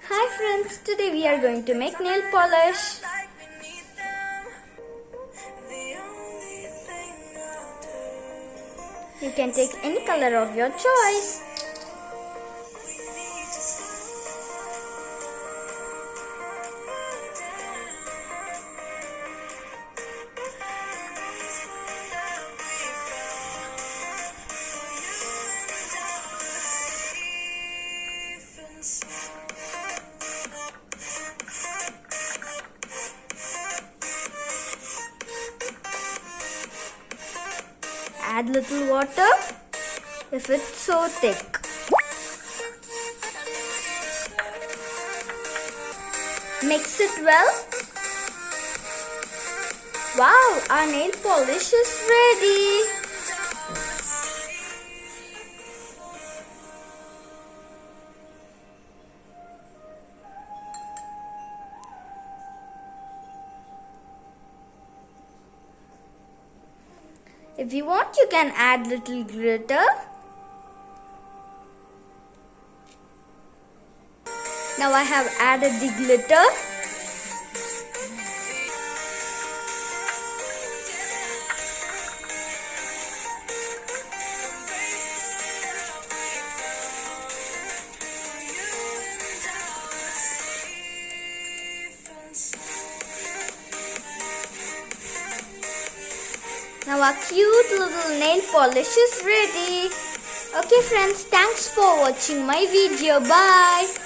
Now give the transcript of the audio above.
Hi friends, today we are going to make nail polish. You can take any color of your choice. Add little water if it's so thick. Mix it well. Wow, our nail polish is ready. If you want, you can add little glitter. Now I have added the glitter. Now our cute little nail polish is ready. Okay friends, thanks for watching my video. Bye.